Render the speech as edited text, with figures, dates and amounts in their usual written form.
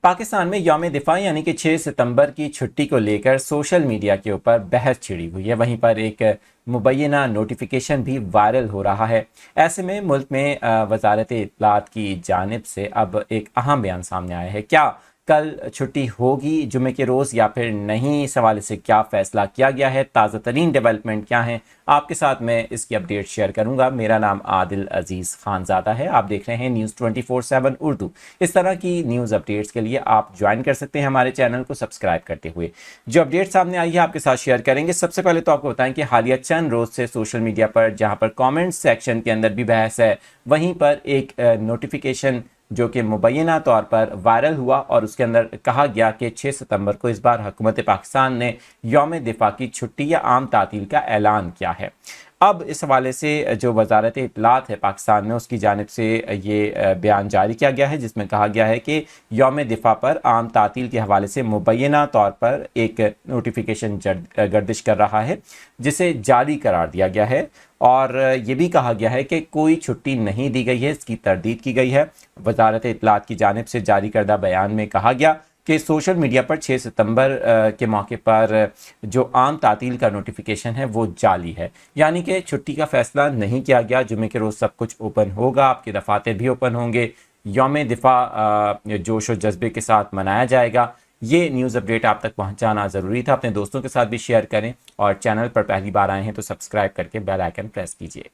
पाकिस्तान में यौम दिफा यानी कि 6 सितंबर की छुट्टी को लेकर सोशल मीडिया के ऊपर बहस छिड़ी हुई है। वहीं पर एक मुबैना नोटिफिकेशन भी वायरल हो रहा है। ऐसे में मुल्क में वजारत इत्तलात की जानिब से अब एक अहम बयान सामने आया है। क्या कल छुट्टी होगी जुमे के रोज़ या फिर नहीं, इस हवाले से क्या फ़ैसला किया गया है, ताज़ा तरीन डेवलपमेंट क्या है, आपके साथ मैं इसकी अपडेट शेयर करूंगा। मेरा नाम आदिल अजीज़ खानज़ादा है। आप देख रहे हैं न्यूज़ 24/7 उर्दू। इस तरह की न्यूज़ अपडेट्स के लिए आप ज्वाइन कर सकते हैं हमारे चैनल को सब्सक्राइब करते हुए। जो अपडेट सामने आई है आपके साथ शेयर करेंगे। सबसे पहले तो आपको बताएं कि हालिया चंद रोज़ से सोशल मीडिया पर जहां पर कमेंट सेक्शन के अंदर भी बहस है, वहीं पर एक नोटिफिकेशन जो कि मुबैना तौर पर वायरल हुआ और उसके अंदर कहा गया कि 6 सितंबर को इस बार हुकूमत पाकिस्तान ने यौम दिफा की छुट्टी या आम तातील का ऐलान किया है। अब इस हवाले से जो वजारत इत्तलात है पाकिस्तान में, उसकी जानिब से ये बयान जारी किया गया है जिसमें कहा गया है कि यौम दिफा पर आम तातील के हवाले से मुबैना तौर पर एक नोटिफिकेशन गर्दिश कर रहा है जिसे जारी करार दिया गया है और ये भी कहा गया है कि कोई छुट्टी नहीं दी गई है, इसकी तरदीद की गई है। वजारत इत्तलात की जानिब से जारी करदा बयान में कहा गया कि सोशल मीडिया पर 6 सितंबर के मौके पर जो आम तातील का नोटिफिकेशन है वो जाली है, यानी कि छुट्टी का फैसला नहीं किया गया। जुमे के रोज़ सब कुछ ओपन होगा, आपके दफातर भी ओपन होंगे, यौम दिफा जोश और जज्बे के साथ मनाया जाएगा। ये न्यूज़ अपडेट आप तक पहुंचाना ज़रूरी था। अपने दोस्तों के साथ भी शेयर करें और चैनल पर पहली बार आए हैं तो सब्सक्राइब करके बेल आइकन प्रेस कीजिए।